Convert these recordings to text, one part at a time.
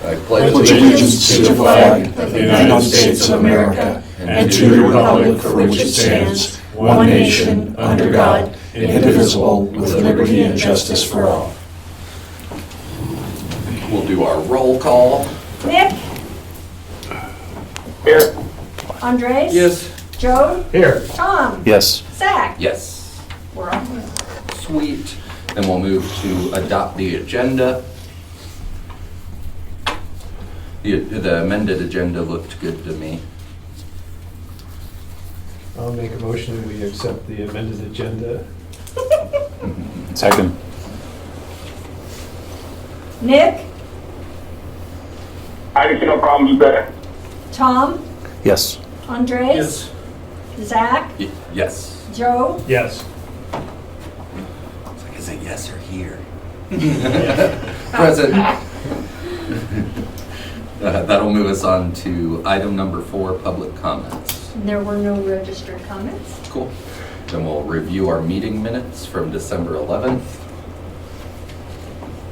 I pledge allegiance to the flag of the United States of America and to the republic for which it stands, one nation, under God, indivisible, with liberty and justice for all. We'll do our roll call. Nick? Here. Andres? Yes. Joe? Here. Tom? Yes. Zach? Yes. We're on. Sweet. Then we'll move to adopt the agenda. The amended agenda looked good to me. I'll make a motion that we accept the amended agenda. Second. Nick? I see no problems with that. Tom? Yes. Andres? Zach? Yes. Joe? Yes. It's like, is it yes or here? Present. That'll move us on to item number 4, public comments. There were no registered comments. Cool. Then we'll review our meeting minutes from December 11th.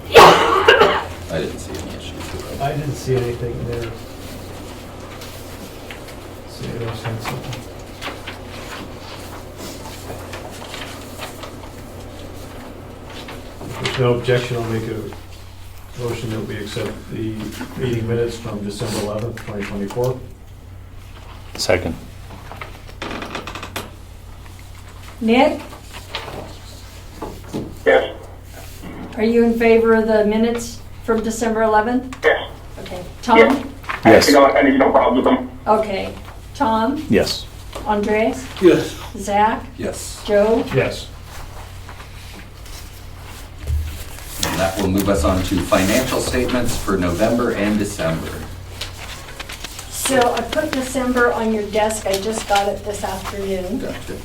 I didn't see any issues with it. I didn't see anything there. See if I sent something. If there's no objection, I'll make a motion that we accept the meeting minutes from December 11th, 2024. Second. Nick? Yes. Are you in favor of the minutes from December 11th? Yes. Okay. Tom? Yes. Yes. I see no problems with them. Okay. Tom? Yes. Andres? Yes. Zach? Yes. Joe? Yes. And that will move us on to financial statements for November and December. So I put December on your desk. I just got it this afternoon. Gotcha.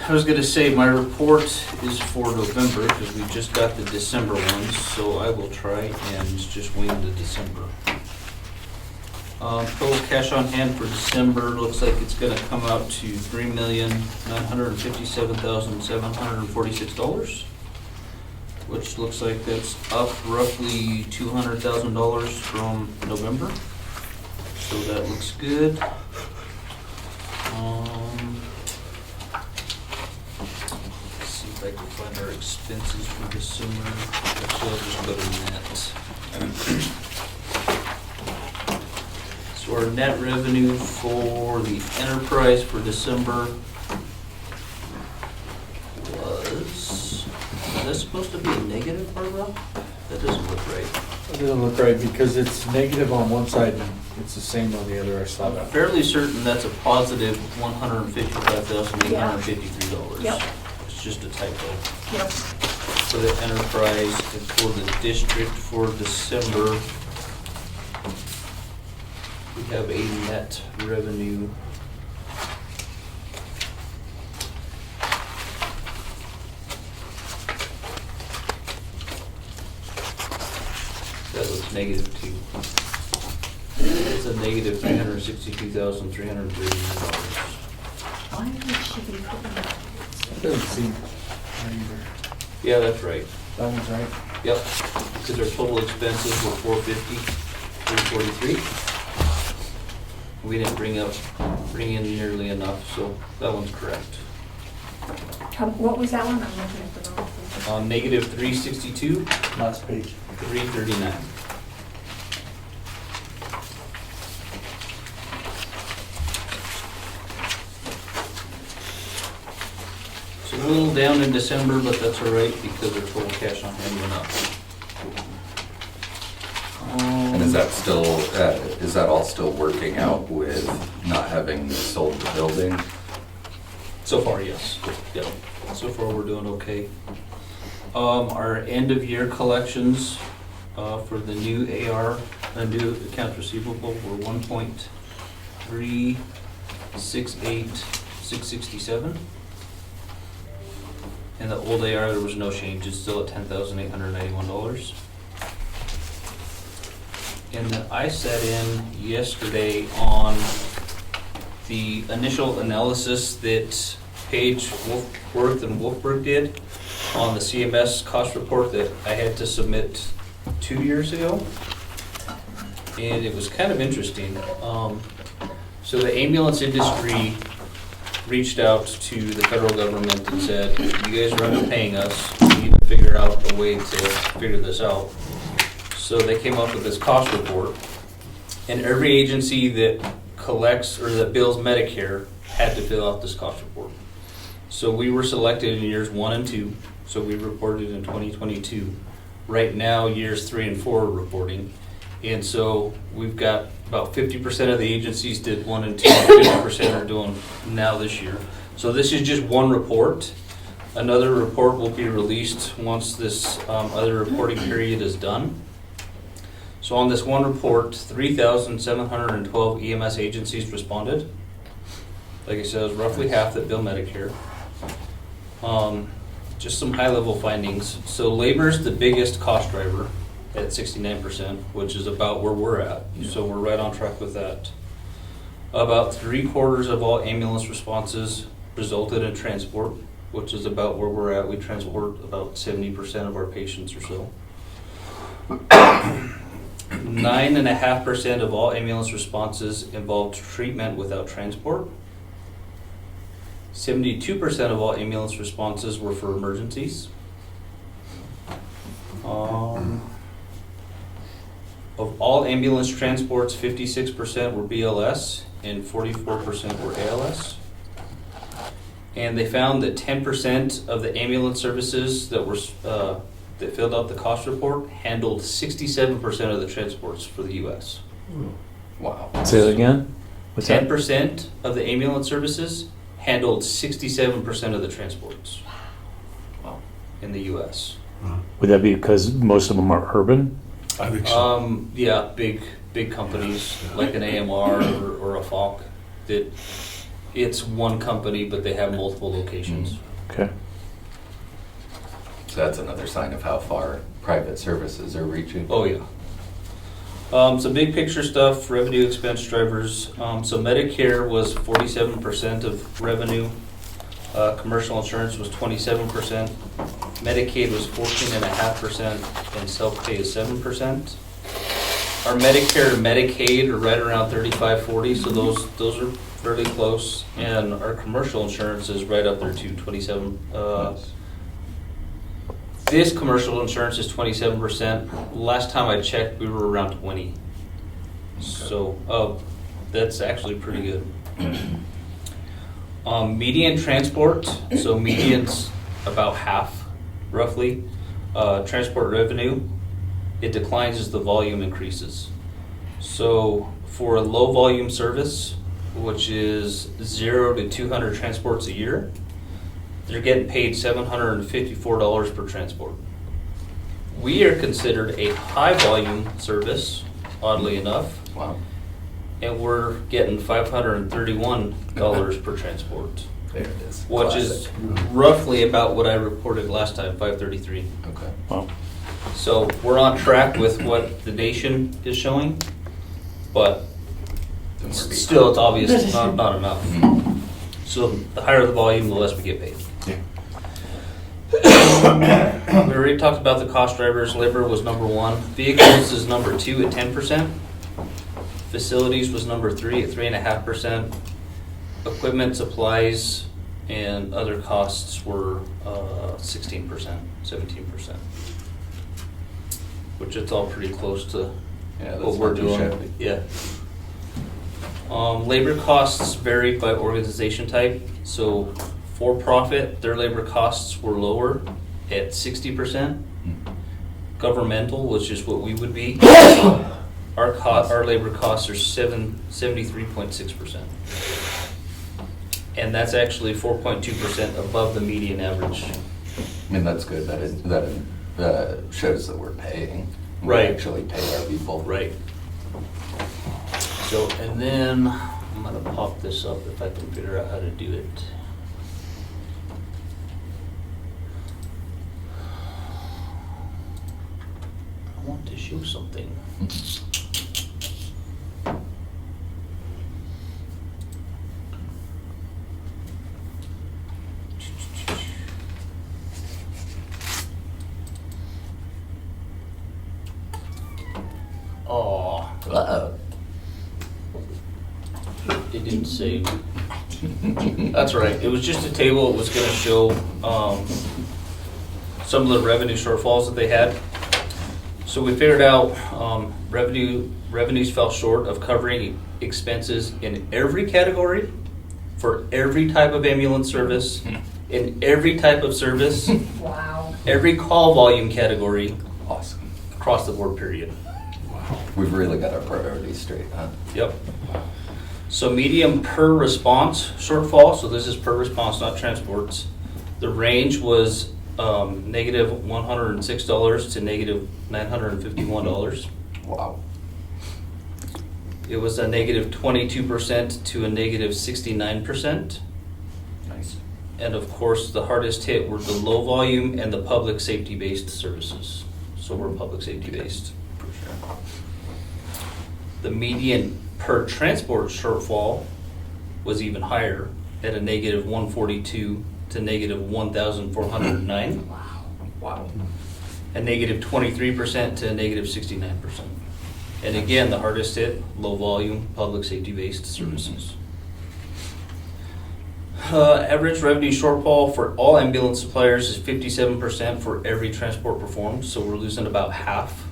I was gonna say, my report is for November, because we just got the December ones, so I will try and just wing the December. Total cash on hand for December looks like it's gonna come out to $3,957,746, which looks like that's up roughly $200,000 from November, so that looks good. See if I can find our expenses for December. Actually, I'll just go to net. So our net revenue for the enterprise for December was that supposed to be a negative, Barbara? That doesn't look right. It doesn't look right because it's negative on one side and it's the same on the other. I saw I'm that. fairly certain that's a positive $155,853. Yep. It's just a typo. Yep. For the enterprise and for the district for December, we have a net revenue that looks negative too. It's a negative $362,339. Why would she be putting that? It doesn't seem right either. Yeah, that's right. That one's right. Yep, because our total expenses were $443. We didn't bring in nearly enough, so that one's correct. What was that one? I'm looking at the wrong thing. Negative 362, Last page. 339. So a little down in December, but that's all right because our total cash on hand went up. And is that all still working out with not having sold the building? So far, yes. Yep. So far, we're doing okay. Our end of year collections for the new AR, the new accounts receivable were 1.368667. And the old AR, there was no change. It's still at $10,891. And then I sat in yesterday on the initial analysis that Page, Wolfworth, and Wolfberg did on the CMS cost report that I had to submit 2 years ago. and it was kind of interesting. So the ambulance industry reached out to the federal government and said, you guys are underpaying us, we need to figure out a way to figure this out. So they came up with this cost report, and every agency that collects or that bills Medicare had to fill out this cost report. So we were selected in years 1 and 2, so we reported in 2022. Right now, years 3 and 4 are reporting. And so we've got about 50% of the agencies did 1 and 2, and 50% are doing now this year. So this is just one report. Another report will be released once this other reporting period is done. So on this one report, 3,712 EMS agencies responded. Like I said, it was roughly half that bill Medicare. Just some high-level findings. So labor is the biggest cost driver at 69%, which is about where we're at. So we're right on track with that. About 3/4 of all ambulance responses resulted in transport, which is about where we're at. We transport about 70% of our patients or so. 9.5% of all ambulance responses involved treatment without transport. 72% of all ambulance responses were for emergencies. Of all ambulance transports, 56% were BLS and 44% were ALS. And they found that 10% of the ambulance services that were that filled out the cost report handled 67% of the transports for the U.S. Wow. Say that again? What's that? 10% of the ambulance services handled 67% of the transports in the U.S. Would that be because most of them are urban? I think so. Yeah, big companies like an AMR or a Falk. That it's one company, but they have multiple locations. Okay. So that's another sign of how far private services are reaching. Oh yeah. Some big picture stuff, revenue expense drivers. So Medicare was 47% of revenue. Commercial insurance was 27%. Medicaid was 14.5%, and self-pay is 7%. Our Medicare and Medicaid are right around 35-40, so those are fairly close. And our commercial insurance is right up there too, 27. This commercial insurance is 27%. Last time I checked, we were around 20. So that's actually pretty good. Median transport, so median's about half, roughly. Transport revenue, it declines as the volume increases. So for a low volume service, which is 0 to 200 transports a year, they're getting paid $754 per transport. We are considered a high volume service, oddly enough. Wow. And we're getting $531 per transport, There it is. which is roughly about what I reported last time, $533. Okay. Wow. So we're on track with what the nation is showing, but Then we're behind. still it's obvious it's not enough. Mhm. So the higher the volume, the less we get paid. Yeah. We already talked about the cost drivers. Labor was number 1. Vehicles is number 2 at 10%. Facilities was number 3 at 3.5%. Equipment, supplies, and other costs were 16%, 17%. Which it's all pretty close to Yeah, what that's we're not too doing. shabby. Yeah. Labor costs varied by organization type. So for-profit, their labor costs were lower at 60%. Governmental, which is what we would be, our labor costs are 73.6%. And that's actually 4.2% above the median average. I mean, that's good. That shows that we're paying. We Right. actually pay our people. Right. So, and then I'm gonna pop this up if I can figure out how to do it. I want to show something. Oh, Uh-oh. it didn't save. That's right. It was just a table. It was going to show some of the revenue shortfalls that they had. So we figured out revenues fell short of covering expenses in every category for every type of ambulance service, in every type of service, Wow. every call volume category, Awesome. across the board, period. We've really got our priorities straight, huh? Yep. So medium per response shortfall, so this is per response, not transports. The range was negative $106 to negative $951. Wow. It was a negative 22% to a negative 69%. Nice. And of course, the hardest hit were the low volume and the public safety based services. So we're public safety based. For sure. The median per transport shortfall was even higher at a negative 142 to negative 1,409. Wow. A negative 23% to a negative 69%. And again, the hardest hit, low volume, public safety based services. Average revenue shortfall for all ambulance suppliers is 57% for every transport performed. So we're losing about half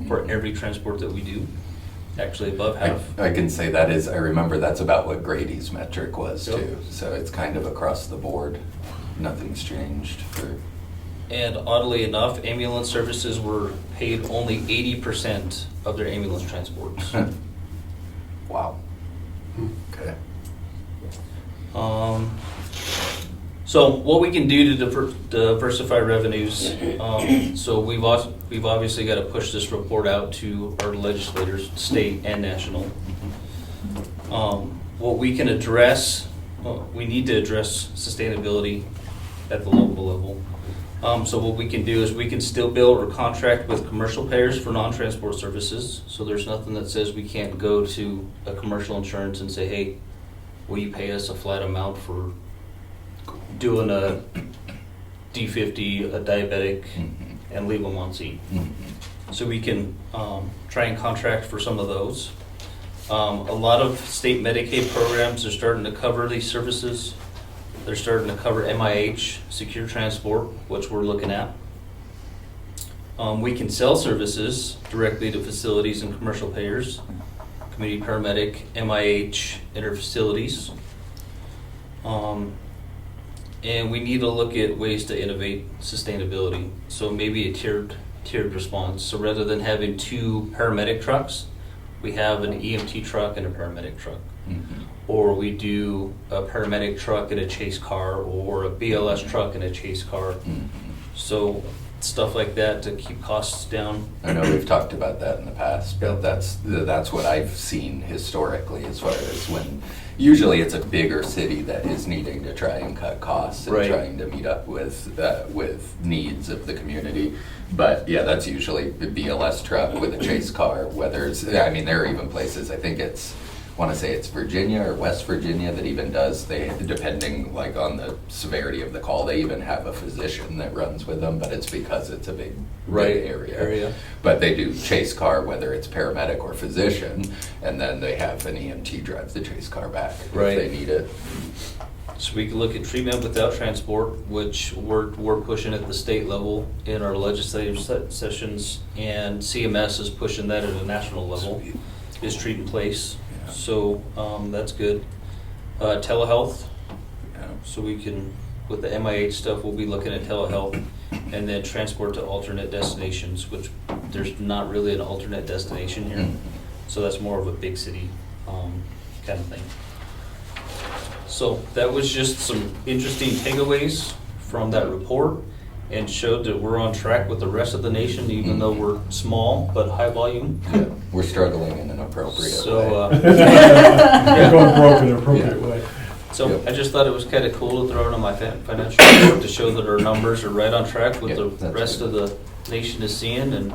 for every transport that we do. Actually above half. I can say that is, I remember that's about what Grady's metric was Yep. too. So it's kind of across the board. Nothing's changed for, And oddly enough, ambulance services were paid only 80% of their ambulance transports. wow. Okay. So what we can do to diversify revenues, so we've obviously got to push this report out to our legislators, state and national. What we can address, we need to address sustainability at the local level. So what we can do is we can still bill or contract with commercial payers for non-transport services. So there's nothing that says we can't go to a commercial insurance and say, hey, will you pay us a flat amount for doing a D50, a diabetic, and leave them on seat? So we can try and contract for some of those. A lot of state Medicaid programs are starting to cover these services. They're starting to cover MIH, secure transport, which we're looking at. We can sell services directly to facilities and commercial payers, community paramedic, MIH, interfacilities. And we need to look at ways to innovate sustainability. So maybe a tiered response. So rather than having two paramedic trucks, we have an EMT truck and a paramedic truck. Or we do a paramedic truck and a chase car, or a BLS truck and a chase car. So stuff like that to keep costs down. I know we've talked about that in the past, but that's what I've seen historically as far as when, usually it's a bigger city that is needing to try and cut costs and Right. trying to meet up with needs of the community. But yeah, that's usually the BLS truck with a chase car, whether it's, I mean, there are even places, I think it's, I want to say it's Virginia or West Virginia that even does, they, depending like on the severity of the call, they even have a physician that runs with them, but it's because it's a big area. But they do chase car, whether it's paramedic or physician, and then they have an EMT drive the chase car back if they need it. So we can look at treatment without transport, which we're pushing at the state level in our legislative sessions, and CMS is pushing that at a national level, is treat in place. So that's good. Telehealth, so we can, with the MIH stuff, we'll be looking at telehealth, and then transport to alternate destinations, which there's not really an alternate destination here. So that's more of a big city kind of thing. So that was just some interesting takeaways from that report, and showed that we're on track with the rest of the nation, even though we're small but high volume. Yeah, we're struggling in an appropriate So, way. They're going broke in an appropriate way. So Yep. I just thought it was kind of cool to throw it on my financial report to show that our numbers are right on track with Yep, the that's rest good. of the nation is seeing, and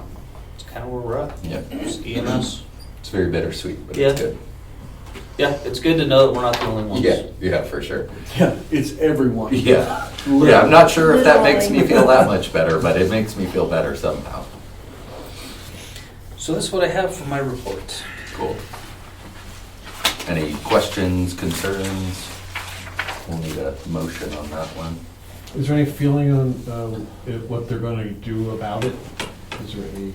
it's kind of where we're at. Yeah, Just EMS. it's very bittersweet, but Yeah. it's good. Yeah, it's good to know that we're not the only ones. Yeah, for sure. Yeah, it's everyone. Yeah, I'm not sure if that makes me Literally. feel that much better, but it makes me feel better somehow. So that's what I have for my report. Cool. Any questions, concerns? We'll need a motion on that one. Is there any feeling on what they're gonna do about it? Is there any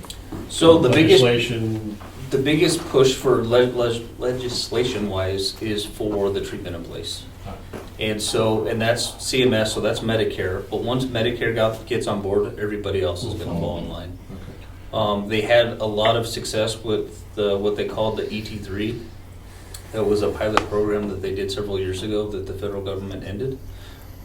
So the biggest legislation? The biggest push for legislation-wise is for the treatment in place. And that's CMS, so that's Medicare. But once Medicare gets on board, everybody else is going to fall in line. They had a lot of success with what they called the ET3. That was a pilot program that they did several years ago that the federal government ended.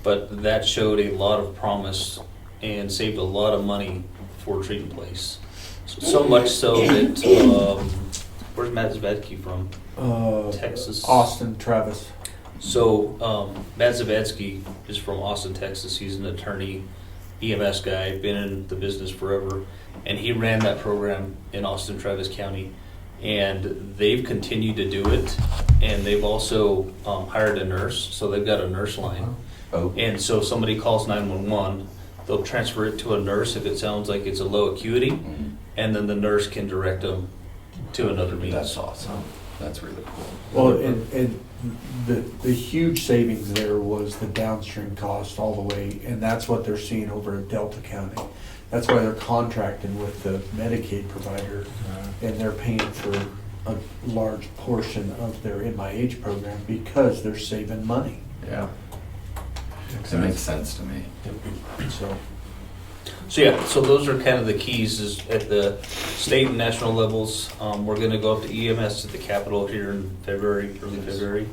But that showed a lot of promise and saved a lot of money for treatment place. So much so that, where's Matt Zavadsky from? Texas. Austin, Travis. So Matt Zavadsky is from Austin, Texas. He's an attorney, EMS guy, been in the business forever. And he ran that program in Austin, Travis County. And they've continued to do it. And they've also hired a nurse. So they've got a nurse line. Oh, And so if somebody calls 911, they'll transfer it to a nurse if it sounds like it's a low acuity. mhm. And then the nurse can direct them to another means. That's awesome. That's really cool. Well, and the huge savings there was the downstream cost all the way, and that's what they're seeing over at Delta County. That's why they're contracting with the Medicaid provider, and they're paying for a large portion of their MIH program because they're saving money. Yeah. It makes sense to me. So, So those are kind of the keys is at the state and national levels. We're gonna go up to EMS at the Capitol here in February, early February.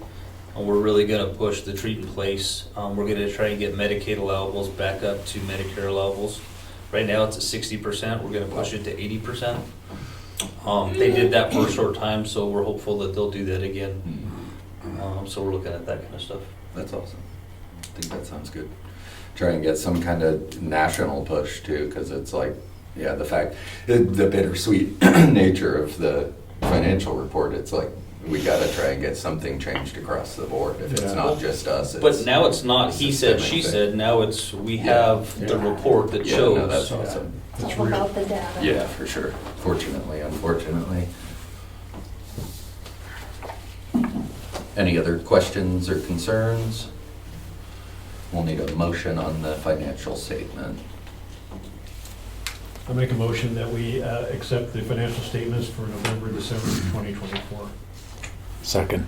And we're really gonna push the treat in place. We're gonna try and get Medicaid allowables back up to Medicare allowables. Right now it's at 60%, we're gonna push it to 80%. They did that for a short time, so we're hopeful that they'll do that again. So we're looking at that kind of stuff. That's awesome. I think that sounds good. Try and get some kind of national push too, because it's like, yeah, the bittersweet nature of the financial report. It's like, we gotta try and get something changed across the board. If it's Yeah. not just us, it's. But now it's not he said, she systemic said, now it's, we have the report that Yeah, no, that's shows. awesome. It's It's all real. about the data. Yeah, for sure. Fortunately, unfortunately. Any other questions or concerns? We'll need a motion on the financial statement. I make a motion that we accept the financial statements for November, December 2024. Second.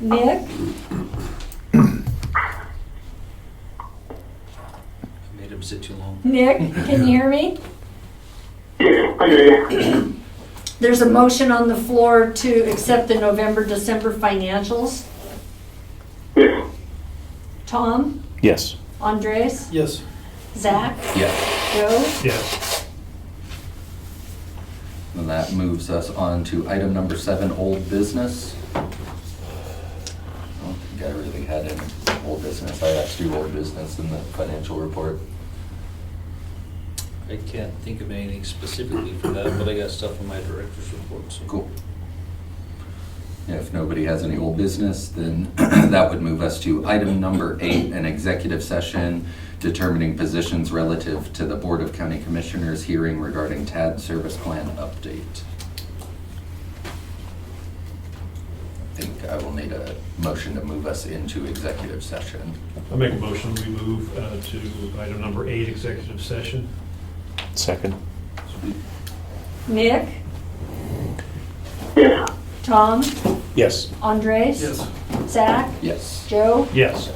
Nick, I made him sit too long. Nick, can you hear me? Yeah, I hear you. There's a motion on the floor to accept the November, December financials. Yes. Tom, Yes. Andres, Yes. Zach, Yeah. Joe, Yes. And that moves us on to item number 7, old business. I don't think I really had any old business. I asked you old business in the financial report. I can't think of anything specifically for that, but I got stuff in my director's report. So. Cool. Yeah, if nobody has any old business, then that would move us to item number 8, an executive session determining positions relative to the Board of County Commissioners hearing regarding TAD service plan update. I think I will need a motion to move us into executive session. I make a motion, we move to item number 8, executive session. Second. Nick, Yes. Tom, Yes. Andres, Zach, Yes. Joe, Yes.